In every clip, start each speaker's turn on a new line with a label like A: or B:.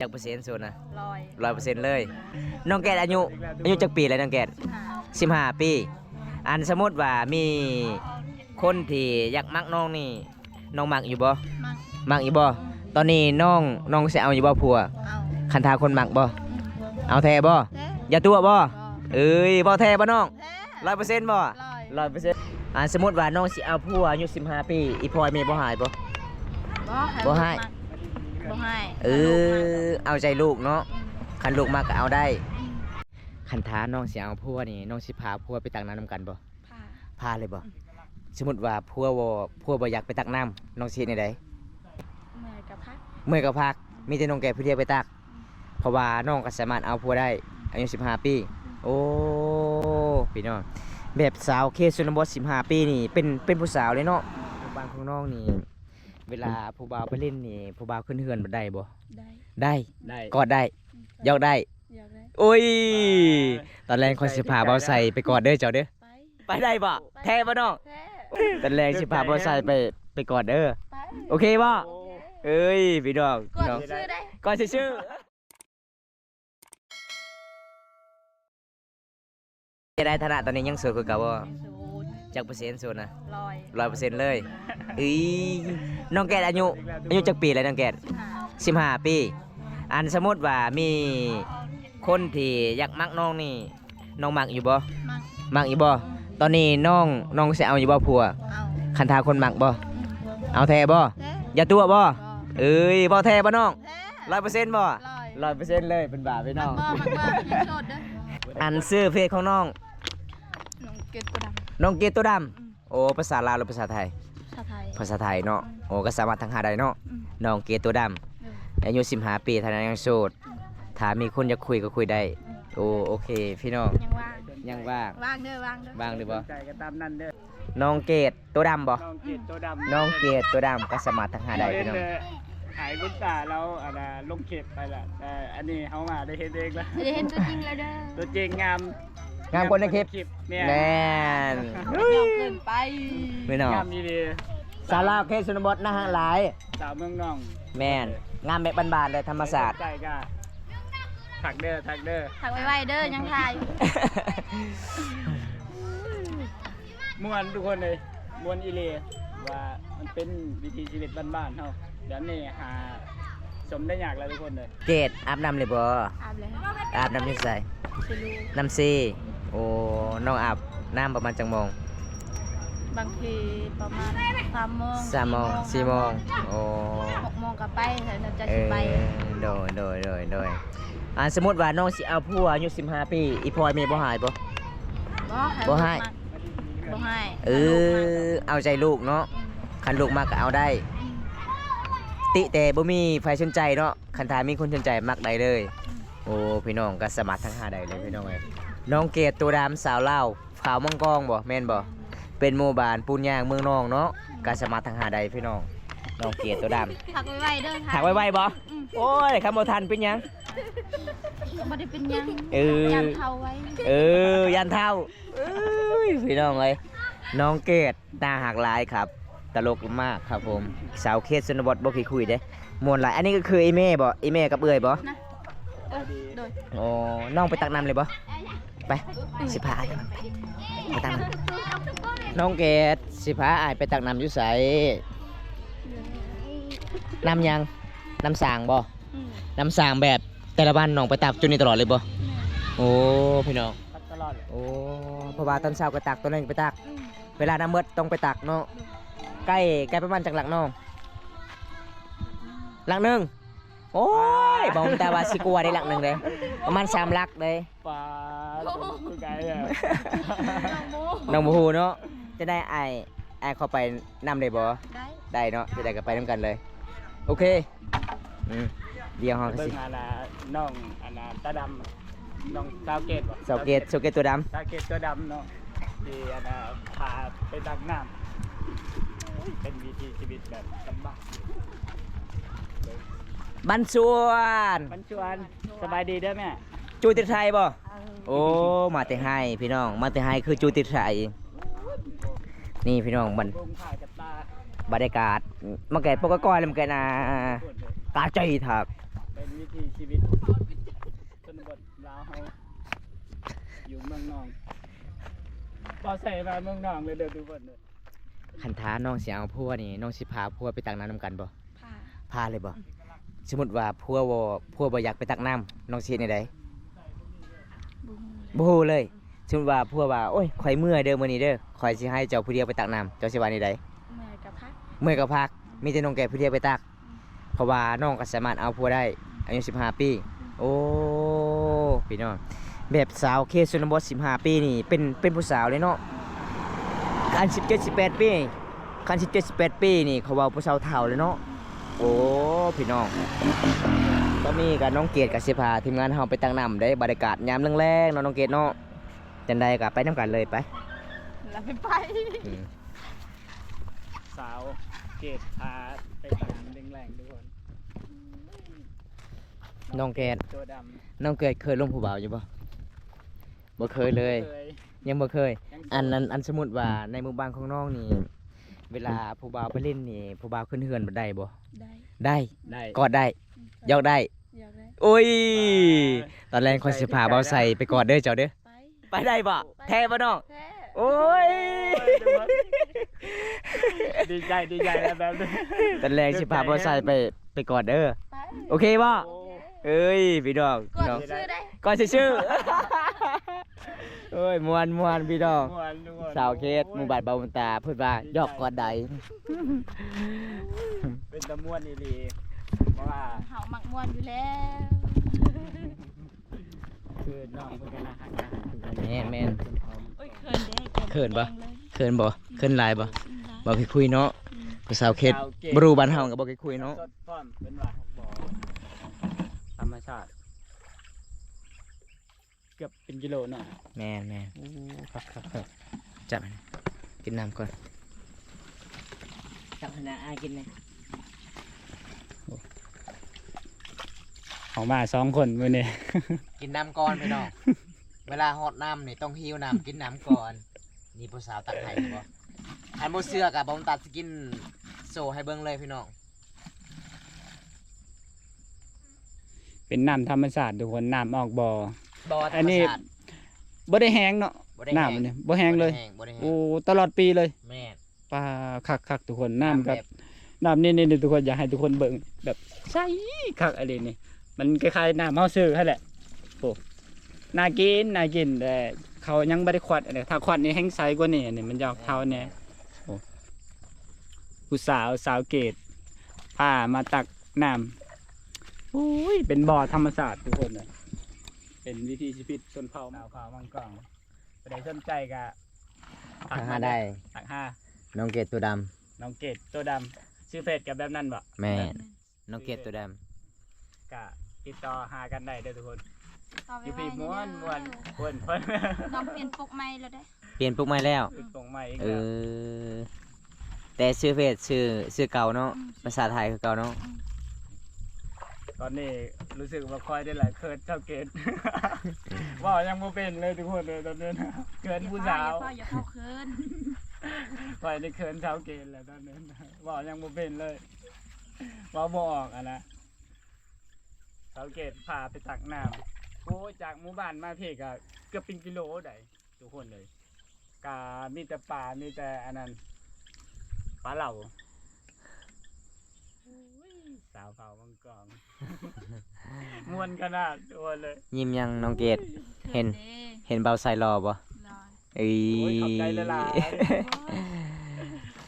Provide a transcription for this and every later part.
A: จากเปอร์เซ็นต์ส่วนนะ
B: ร้อย
A: 100%เลยน้องแกดอายุจักปีแล้วน้องแกด15 ปีอันสมมติว่ามีคนที่อยากมักน้องนี่น้องมักอยู่บ่มักอยู่บ่ตอนนี้น้องสิเอาอยู่บ่ผัว
B: เอา
A: คันทาคนมักบ่เอาแท้บ่อย่าตัวบ่เอ้ยบ่แท้บ่น้อง100%บ่100%อันสมมติว่าน้องสิเอาผัวอายุ15 ปีอีพลอยมีบ่หายบ่บ่ให้เออเอาใจลูกเนาะคันลูกมากก็เอาได้คันท้าน้องสิเอาผัวนี่น้องสิพาผัวไปตักน้ำกันบ่พาเลยบ่สมมติว่าผัวบ่อยากไปตักน้ำน้องสิเฮ็ดจังได๋เมื่อยกับพักมีแต่น้องแก่ผู้เดียวไปตักเพราะว่าน้องก็สามารถเอาผัวได้อายุ15 ปีโอ้พี่น้องแบบสาวเคสชนบท15 ปีนี่เป็นผู้สาวเลยเนาะบ้านของน้องนี่เวลาผู้บ่าวไปเล่นนี่ผู้บ่าวขึ้นเฮือนบ่ได้บ่ได้กอดได้ยอกได้โอ้ยตอนแรกคอยสิพาบ่าวใส่ไปกอดเด้อเจ้าเด้อไปได้บ่แท้บ่น้องตอนแรกสิพาบ่าวใส่ไปกอดเด้อโอเคบ่เอ้ยพี่น้องกอดชื่อได้ฐานะตอนนี้ยังโสดคือเก่าบ่จากเปอร์เซ็นต์โสดนะ100%เลยน้องแกดอายุจักปีแล้วน้องแกด15 ปีอันสมมติว่ามีคนที่อยากมักน้องนี่น้องมักอยู่บ่มักอยู่บ่ตอนนี้น้องสิเอาอยู่บ่ผัว
B: เอา
A: คันทาคนมักบ่เอาแท้บ่อย่าตัวบ่เอ้ยบ่แท้บ่น้อง100%บ่100%เลยเป็นบาปพี่น้องอันซื้อเพจของน้องเกตตัวดำโอ้ภาษาลาวหรือภาษาไทยภาษาไทยเนาะโอ้ก็สามารถทางหาได้เนาะน้องเกตตัวดำอายุ15 ปีเท่านั้นยังโสดถ้ามีคนอยากคุยก็คุยได้โอเคพี่น้องยังว่าง
B: เด้อ
A: ว่างหรือบ่
C: ใจก็ตามนั้นเด้อ
A: น้องเกตตัวดำบ่
C: น้องเกตตัวดำ
A: น้องเกตตัวดำก็สามารถทางหาได้พี่น้อง
C: หายบุญตาเราลงเก็บไปละแต่อันนี้เขามาได้เห็นเองแล้ว
B: ได้เห็นตัวจริงแล้วเด้อ
C: ตัวจริงงาม
A: คนในคลิปแน่น
B: เกินไป
A: พี่น้อง
C: งามดี
A: สาวลาวเคสชนบทนะฮะหลาย
C: สาวเมืองน้อง
A: แม่นงามแบบบานๆเลยธรรมศาสตร์
C: ใจก็ถักเด้อถั
B: กไว้เด้อยังทาย
C: ม่วนทุกคนเลยม่วนอีเล่ว่ามันเป็นวิถีชีวิตบ้านๆเฮาเดี๋ยวนี้หาสมได้ยากแล้วทุกคนเลย
A: เกตอาบน้ำเลยบ่อาบน้ำยังใส่น้ำซีโอ้น้องอาบน้ำประมาณจังโมง
B: บางทีประมาณ3 โมง
A: 4 โมงโอ้
B: 6 โมงก็ไปแล้วจะไป
A: โดยสมมติว่าน้องสิเอาผัวอายุ15 ปีอีพลอยมีบ่หายบ่ให้เอาใจลูกเนาะคันลูกมากก็เอาได้ติแต่บ่มีไฟสนใจเนาะคันทามีคนสนใจมักได้เลยโอ้พี่น้องก็สามารถทั้งหาได้เลยพี่น้องเอ้ยน้องเกดตัวดำสาวลาวขาวมังกรบ่แม่นบ่เป็นหมู่บ้านปูนยางเมืองนองเนาะก็สามารถทั้งหาได้พี่น้องน้องเกดตัวดำ
B: ถักไว้เด้อ
A: ถักไว้บ่โอ้ยคำบ่ทันเป็นหยัง
B: บ่ได้เป็นหยังยันเท่าไว้
A: ยันเท่าพี่น้องเอ้ยน้องเกดตาหักลายครับตลกมากครับผมสาวเคสชนบทบ่เคยคุยเด้มวนหลายอันนี้ก็คือไอ้แม่บ่ไอ้แม่กับเอื้อยบ่
B: โดย
A: โอ้น้องไปตักน้ำเลยบ่ไปสิพาอ้ายไปตักน้ำน้องเกดสิพาอ้ายไปตักน้ำอยู่ไสน้ำยังน้ำสางบ่น้ำสางแบบแต่ละวันน้องไปตักจุดนี้ตลอดเลยบ่โอ้พี่น้อง
C: ตลอด
A: โอ้เพราะว่าตอนเช้าก็ตักตอนนั้นไปตักเวลาน้ำมืดต้องไปตักเนาะใกล้ประมาณจากหลักน้องหลักหนึ่งโอ้ยบอกแต่ว่าสิกลัวได้หลักหนึ่งเลยประมาณ3 หลักเลย
C: ปลาคือไงอ่ะ
A: น้องบูเนาะจะได้ไอเข้าไปนำได้บ่ได้เนาะจะได้ก็ไปน้ำกันเลยโอเคเดี๋ยวห้อง
C: สิน้องตาดำน้องสาวเกต
A: ตัวดำ
C: สาวเกตตัวดำเนาะที่พาไปตักน้ำเป็นวิถีชีวิตแบบ
A: บ้านชวน
C: สบายดีเด้อแม่
A: จูติไทยบ่โอ้มาแต่ให้พี่น้องมาแต่ให้คือจูติไทยนี่พี่น้องมันบรรยากาศมาแก่ปกก้อยแล้วมันแก่นากาใจถัก
C: เป็นวิถีชีวิตชนบทลาวเฮาอยู่เมืองนองบ่ใส่มาเมืองนองเลยเด้อทุกคนเด้อ
A: คันท้าน้องสิเอาผัวนี่น้องสิพาผัวไปตักน้ำนำกันบ่
B: ผ่า
A: พาเลยบ่สมมุติว่าผัวบ่อยากไปตักน้ำน้องสิเฮ็ดจังได
B: บุ้ง
A: บ่ฮู้เลยสมมุติว่าผัวว่าโอ้ยข่อยเมื่อยเด้อมื้อนี้เด้อข่อยสิให้เจ้าผู้เดียวไปตักน้ำเจ้าสิว่าจังได
B: เมื่อยกับพัก
A: เมื่อยก็พักมีแต่น้องแก่ผู้เดียวไปตักเพราะว่าน้องก็สามารถเอาผัวได้อายุ15 ปีโอ้พี่น้องแบบสาวเคชนบท15 ปีนี่เป็นผู้สาวเลยเนาะคัน17 18 ปีคัน17 18 ปีนี่เขาว่าผู้สาวเฒ่าเลยเนาะโอ้พี่น้องตอนนี้กับน้องเกดกับสิพาทีมงานเฮาไปตั้งน้ำได้บรรยากาศยามแรงๆเนาะน้องเกดเนาะจังใดก็ไปนํกันเลยไป
B: แล้วไป
A: อืม
C: สาวเกตพาไปตามแรงๆทุกคน
A: น้องเกด
C: ตัวด
A: น้องเกดเคยลงผู้บ่าวอยู่บ่บ่เคย
C: ำ
A: เลย
C: เคย
A: ยังบ่เคย
C: ยังโสด
A: อันสมมุติว่าในหมู่บ้านของน้องนี่ เวลาผู้บ่าวไปเล่นนี่ผู้บ่าวขึ้นเฮือนบ่ได้บ่
B: ได้
A: ได้
C: ได้
A: กอดได้ยอกได้
B: อยากได้
A: โอ้ย ตอนแรกคอยสิพาเบาใส่ไปกอดเด้อเจ้าเด้อ
B: ไป
A: ไปได้บ่แท้บ่น้อง
B: แท้
A: โอ้ย
C: ดีใจแล้วแบบนี้
A: ตอนแรกสิพาเบาใส่ไปกอดเด้อ
B: ไป
A: โอเคบ่
C: โอ้
A: เอ้ยพี่น้อง
B: ก
A: พี่
B: ด
A: น้อง
B: ชื่อได้
A: กอดชื่อโอ้ยม่วนพี่น้อง
C: ม่วนทุกคน
A: สาวเคสหมู่บ้านเบาบุญตาพูดว่าหยอกกอดใด
C: เป็นตะม่วนอีหลีเพราะว่า
B: เฮามักม่วนอยู่แล้ว
C: คือน้องเพิ่นก็น่ารักนะ
A: แม่น
B: โอ้ยเขินเด้
A: เขินปะ
B: แดงเลย
A: เขินบ่เขินหลายบ่
B: ได้
A: บ่เคยคุยเนาะผู้สาวเคสบ่รู้บ้านเฮาก็บ่เคยคุยเนาะ
C: สดพร้อมเป็นว่าบ่ธรรมชาติเกือบเป็นกิโลเนาะ
A: แม่น
C: โอ้ครับ
A: จับมันกินน้ำก่อนจับหน้าอากินเลย
C: ออกมา2คนมื้อนี้
A: กินน้ำก่อนพี่น้อง เวลาฮอดน้ำนี่ต้องหิวน้ำกินน้ำก่อน นี่ผู้สาวตักให้บ่อันบ่เสื้อกับ่ตัดสกินโซให้เบิ่งเลยพี่น้อง
C: เป็นน้ำธรรมชาติทุกคนน้ำออกบ่อ
A: บ่ธร
C: อั
A: ร
C: น
A: ม
C: นี้
A: ชาติ
C: บ่ได้แห้งเนาะ
A: บ่ได้แห้ง
C: น้ำนี่บ่แห้งเลย
A: บ่ได้แห้ง
C: โอ้ตลอดปีเลย
A: แม่น
C: ปลาคักๆทุกคนน้ำกับ
A: แบบ
C: น้ำนี่ทุกคนอยากให้ทุกคนเบิ่งแบบใสคักอะไรนี่มันคล้ายๆน้ำเฮาซื้อหั่นแหละโอ้น่ากินแต่เขายังบ่ได้ขวัดอันนี้ถ้าขวัดนี่แห้งใสกว่านี่อันนี้มันจะออกเท่าแน่โอ้ผู้สาวเกตพามาตักน้ำโอ้ยเป็นบ่อธรรมศาสตร์ทุกคนน่ะเป็นวิถีชีวิตชนเผ่ามังกรบ่ได้สนใจก็
A: ทางหาได้
C: ตักห้า
A: น้องเกดตัวดำ
C: น้องเกดตัวดำชื่อเฟซกับแบบนั้นบ่
A: แม่นน้องเกดตัวด
C: ก็ติดต่อหากันได้เด้อทุกคน
B: ต่อไป
C: อยู่
B: ไว้
C: พี่ม้วน
B: เด้อ
C: คน
B: น้องเปลี่ยนปกใหม่แล้วได้
A: ำเปลี่ยนปุ๊กใหม่แล้ว
C: ติดตรงใหม่อีก
A: เอ
C: แล้ว
A: อ แต่ชื่อเฟซชื่อเก่าเนาะภาษาไทยคือเก่าเนาะ
C: ตอนนี้รู้สึกว่าคอยได้หลายเคิร์ดเจ้าเกด ว่ายังบ่เป็นเลยทุกคนเลยตอนนี้นะเคิร์ดผู้สาว
B: อย่าเข้าเคิน
C: คอยได้เคิร์ดเจ้าเกดแล้วตอนนี้นะว่ายังบ่เป็นเลยว่าบ่ออกอ่ะนะเจ้าเกดพาไปตักน้ำโอ้ยจากหมู่บ้านมาพี่ก็เกือบเป็นกิโลได้ทุกคนเลย กามีแต่ปลา มีแต่อันนั้นปลาเหล่าสาวเผามังกร มวนขนาดตัวเลย
A: ยิ้มยังน้องเกด เห็น
B: เด้
A: เห็นเบาใส่รอบ่
B: รอ
A: เอ้ย
C: โอ้ยขอบใจละลาย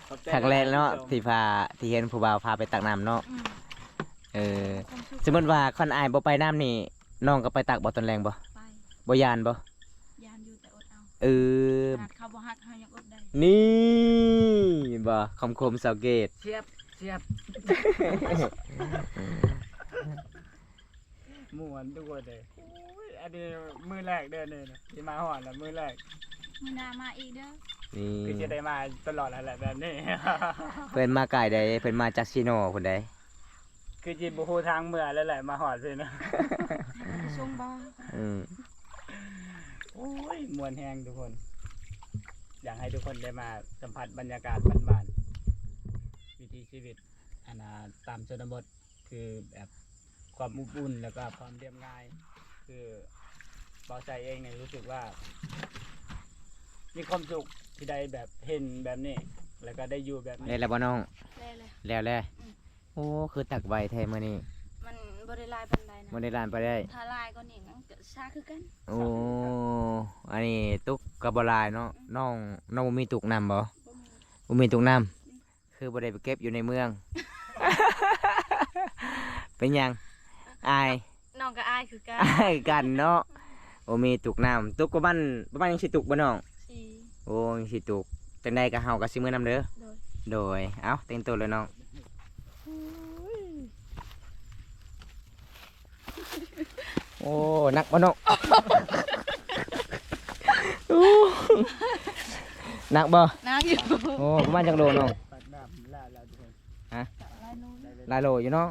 C: ขอบใจ
A: ครั้งแรกเนาะที่เห็นผู้บ่าวพาไปตักน้ำเนาะ
B: อืม
A: เออ สมมติว่าคนอายบ่ไปน้ำนี่น้องก็ไปตักบ่ตอนแรงบ่
B: ไป
A: บ่ยานบ่
B: ยานอยู่แต่อดเอา
A: เออ
B: ขนาดเขาบ่ฮักเขายังอดได้
A: นี่บ่คมสาวเกต
C: เชียบม่วนทุกคนเลยโอ้ยอันนี้มือแรกเดินเลยนะที่มาหอนแล้วมือแรก
B: มื้อหน้ามาอีกเด้อ
A: นี่
C: คือจะได้มาตลอดแล้วแหละแบบนี้
A: เพิ่นมาไกลใดเพิ่นมาจากชิโน่พุ่นใด
C: คือจีบูฮูทางเมื่อแล้วแหละมาหอดเลยนะ
B: ชงบ่
A: อืม
C: โอ้ยมวนแห้งทุกคน อยากให้ทุกคนได้มาสัมผัสบรรยากาศบ้านๆวิถีชีวิตอันตามชนบทคือแบบค ความอบอุ่นแล้วก็ความเรียบง่าย คือเบาใจเองเนี่ยรู้สึกว่า มีความสุขที่ได้แบบเห็นแบบนี้ แล้วก็ได้อยู่แบบนี้
A: แล้วบ่น้อง
B: ได้เลย
A: แล้วโอ้คือตักใบแท้มื้อนี้
B: มันบ่ได้ลายปานใดนะ
A: บ่ได้ลานไปได้
B: ถ้าลายก็นี่มันก็ชาคือกัน
A: โอ้อันนี้ตุกกับบลายเนาะน้องบ่มีตุกน้ำบ่
B: บ่มี
A: บ่มีตุกน้ำคือบ่ได้ไปเก็บอยู่ในเมือง เป็นหยังอาย
B: น้องก็อายคือกัน
A: อายกันเนาะบ่มีตุกน้ำตุกประมาณยังสิตุกบ่น้อง
B: สิ
A: โอ้ยังสิตุกจังได๋ก็เฮาก็สิมื้อนำเด้อ
B: โดย
A: โดยเอ้าแต่งตัวเลยน้องโอ้นักบ่น้องหนักบ่
B: นางอยู่
A: โอ้ประมาณจักโลน้อง
C: ตักน้ำแล้วทุกคน
B: ลายนู้น
A: หลายโลอยู่เนาะ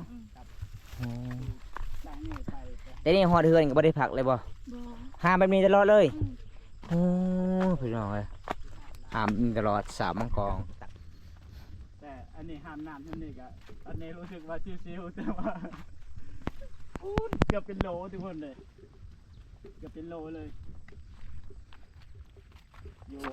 C: จากนี้ไป
A: แต่นี่ฮอดเฮือนก็บ่ได้พักเลยบ่
B: บ่
A: ห้ามแบบนี้ตลอดเลยโอ้พี่น้องเอ้ยห้ามตลอด3มังกร
C: แต่อันนี้ห้ามน้ำเท่านี้ก็ตอนนี้รู้สึกว่าชิวๆแต่ว่าเกือบเป็นโลทุกคนเลย เกือบเป็นโลเลยอยู่